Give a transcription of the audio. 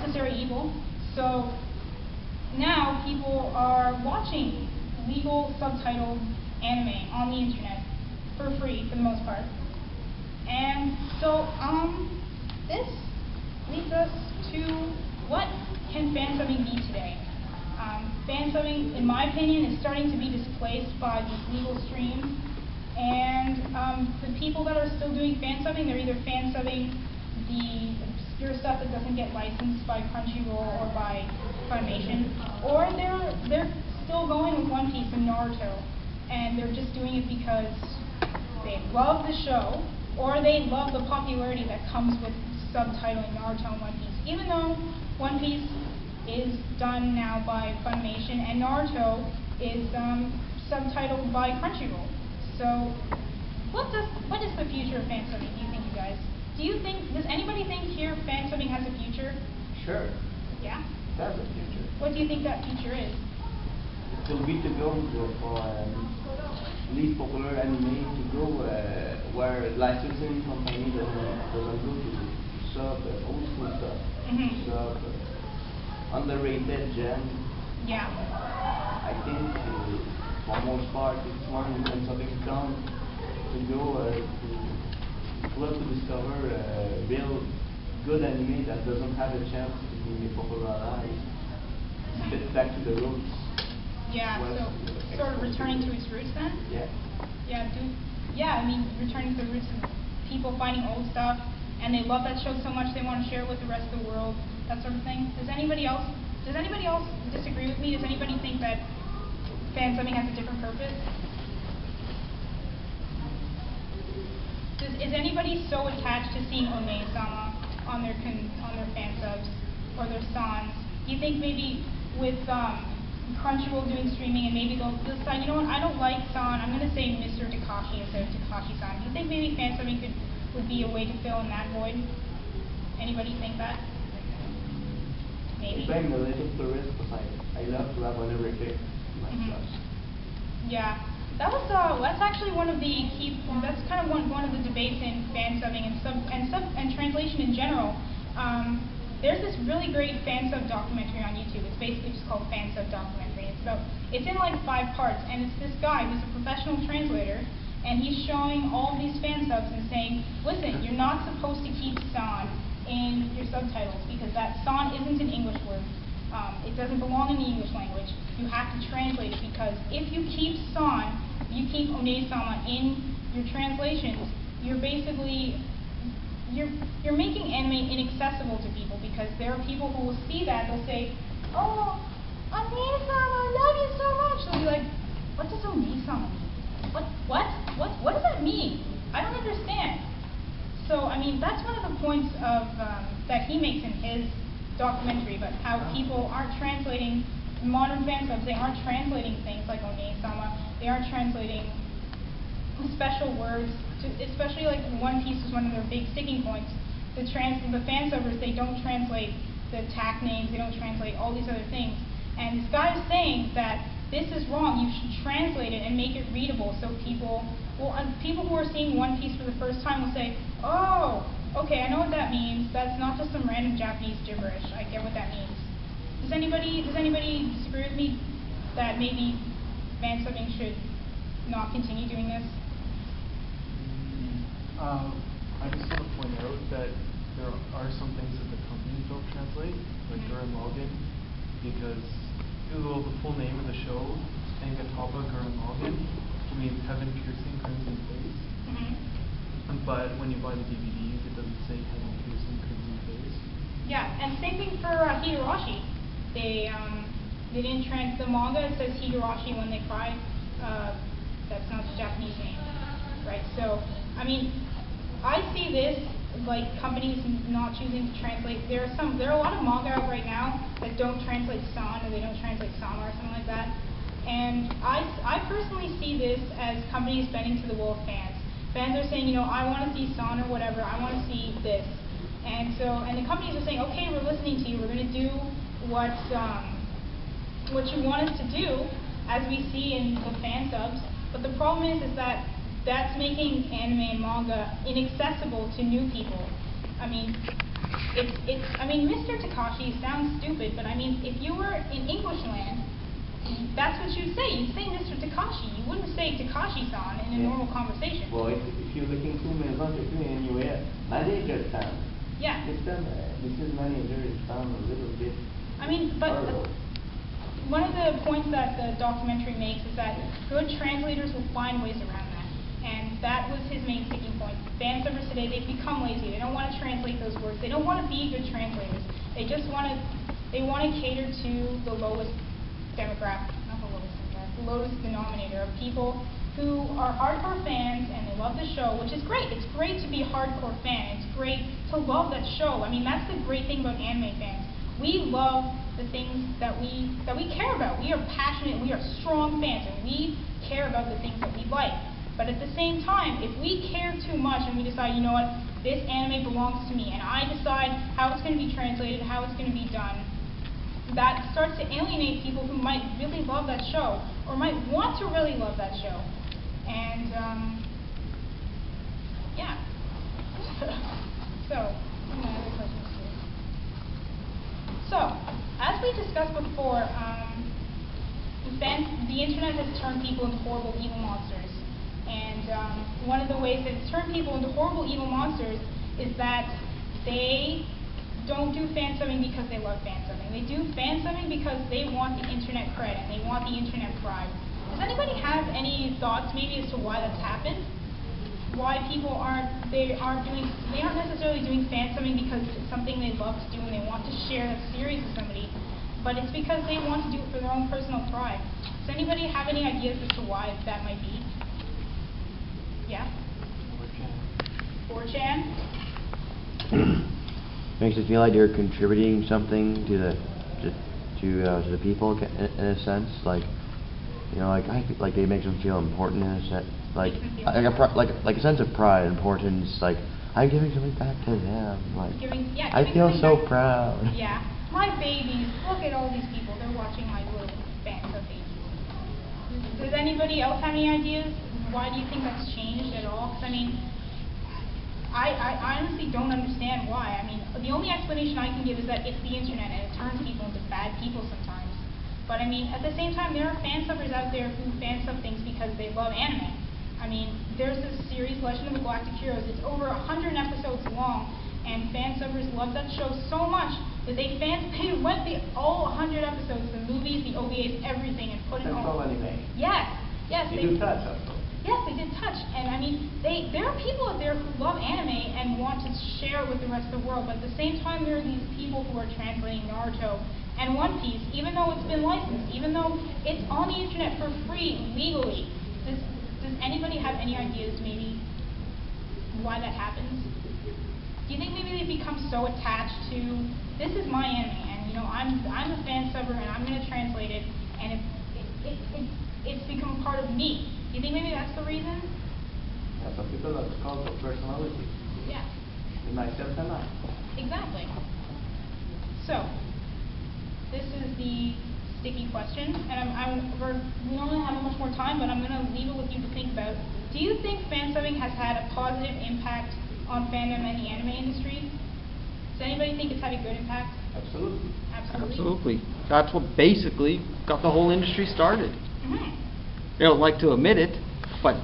necessary evil. So now people are watching legal subtitled anime on the internet for free for the most part. And so this leads us to what can fansubbing be today? Fansubbing, in my opinion, is starting to be displaced by these legal streams. And the people that are still doing fansubbing, they're either fansubbing the obscure stuff that doesn't get licensed by Crunchyroll or by Funimation, or they're still going with One Piece and Naruto, and they're just doing it because they love the show, or they love the popularity that comes with subtitling Naruto and One Piece. Even though One Piece is done now by Funimation and Naruto is subtitled by Crunchyroll. So what is the future of fansubbing, do you think, you guys? Does anybody think here fansubbing has a future? Sure. Yeah? It has a future. What do you think that future is? It will be to go for least popular anime to go where licensing company doesn't go to sub old school stuff. Sub underrated gem. Yeah. I think for most part it's one when something comes to go to love to discover real good anime that doesn't have a chance to be popularized. It's a bit back to the roots. Yeah, so sort of returning to its roots then? Yeah. Yeah, I mean, returning to the roots of people finding old stuff, and they love that show so much they want to share it with the rest of the world, that sort of thing. Does anybody else disagree with me? Does anybody think that fansubbing has a different purpose? Is anybody so attached to seeing One-sama on their fansubs or their sans? Do you think maybe with Crunchyroll doing streaming and maybe they'll decide, you know what, I don't like San, I'm going to say Mr. Takashi instead of Takashi-san. Do you think maybe fansubbing would be a way to fill in that void? Anybody think that? Maybe. I'm a little tourist because I love to have honorific myself. Yeah. That's actually one of the key. That's kind of one of the debates in fansubbing and translation in general. There's this really great fansub documentary on YouTube. It's basically just called Fansub Documentary. It's in like 5 parts, and it's this guy who's a professional translator, and he's showing all these fansubs and saying, listen, you're not supposed to keep san in your subtitles because that san isn't an English word. It doesn't belong in the English language. You have to translate it because if you keep san, you keep one-sama in your translations, you're basically you're making anime inaccessible to people because there are people who will see that, they'll say, oh, one-sama, I love you so much. They'll be like, what does one-sama mean? What does that mean? I don't understand. So, I mean, that's one of the points of that he makes in his documentary about how people aren't translating modern fansubs. They aren't translating things like one-sama. They aren't translating special words, especially like One Piece is one of their big sticking points. The fansubbers, they don't translate the tack names, they don't translate all these other things. And this guy is saying that this is wrong. You should translate it and make it readable so people who are seeing One Piece for the first time will say, oh, okay, I know what that means. That's not just some random Japanese gibberish. I get what that means. Does anybody disagree with me that maybe fansubbing should not continue doing this? I just want to point out that there are some things that the companies don't translate, like Gurren Lagann, because the full name of the show, Angataba Gurren Lagann, means heaven piercing crimson face. But when you buy the DVDs, it doesn't say heaven piercing crimson face. Yeah, and same thing for Higurashi. They didn't the manga. It says Higurashi when they cry. That's not the Japanese name, right? So, I mean, I see this like companies not choosing to translate. There are a lot of manga out right now that don't translate san or they don't translate sama or something like that. And I personally see this as companies bending to the will of fans. Fans are saying, you know, I want to see san or whatever. I want to see this. And the companies are saying, okay, we're listening to you. We're going to do what you want us to do, as we see in the fansubs. But the problem is that that's making anime and manga inaccessible to new people. I mean, I mean, Mr. Takashi sounds stupid, but I mean, if you were in English land, that's what you'd say. You'd say Mr. Takashi. You wouldn't say Takashi-san in a normal conversation. Well, if you're looking to maison de plus anywhere, manager sound. Yeah. Mrs. Manager is sound a little bit. I mean, but one of the points that the documentary makes is that good translators will find ways around that. And that was his main sticking point. Fansubbers today, they've become lazy. They don't want to translate those words. They don't want to be good translators. They just want to cater to the lowest demographic, not the lowest demographic, the lowest denominator of people who are hardcore fans and they love the show, which is great. It's great to be a hardcore fan. It's great to love that show. I mean, that's the great thing about anime fans. We love the things that we care about. We are passionate. We are strong fans, and we care about the things that we like. But at the same time, if we care too much and we decide, you know what, this anime belongs to me, and I decide how it's going to be translated, how it's going to be done, that starts to alienate people who might really love that show, or might want to really love that show. And, yeah. So, my other questions here. So, as we discussed before, the internet has turned people into horrible, evil monsters. And one of the ways that it's turned people into horrible, evil monsters is that they don't do fansubbing because they love fansubbing. They do fansubbing because they want the internet cred and they want the internet pride. Does anybody have any thoughts maybe as to why that's happened? Why people aren't necessarily doing fansubbing because it's something they love to do and they want to share that series with somebody, but it's because they want to do it for their own personal pride. Does anybody have any ideas as to why that might be? Yeah? 4chan? Makes it feel like you're contributing something to the people in a sense, like, you know, like it makes them feel important in a sense, like a sense of pride, importance, like I'm giving something back to them, like I feel so proud. Yeah, my babies, look at all these people, they're watching my little fansub babies. Does anybody else have any ideas? Why do you think that's changed at all? Because I mean, I honestly don't understand why. I mean, the only explanation I can give is that it's the internet and it turns people into bad people sometimes. But I mean, at the same time, there are fansubbers out there who fansub things because they love anime. I mean, there's this series, Legend of the Galactic Heroes. It's over 100 episodes long, and fansubbers love that show so much that they went all 100 episodes, the movies, the OVAs, everything, and put it on. Anime. Yes. They do touch also. Yes, they did touch, and I mean, there are people out there who love anime and want to share it with the rest of the world, but at the same time, there are these people who are translating Naruto and One Piece, even though it's been licensed, even though it's on the internet for free, legally. Does anybody have any ideas, maybe, why that happens? Do you think maybe they become so attached to, this is my anime, and you know, I'm a fansubber, and I'm going to translate it, and it's become a part of me. Do you think maybe that's the reason? Yeah, some people are called for personality. Yeah. In myself and I. Exactly. So, this is the sticky question, and we don't really have much more time, but I'm going to leave it with you to think about. Do you think fansubbing has had a positive impact on fandom and the anime industry? Does anybody think it's had a good impact? Absolutely. Absolutely. That's what basically got the whole industry started. Mm-hmm. They don't like to admit it, but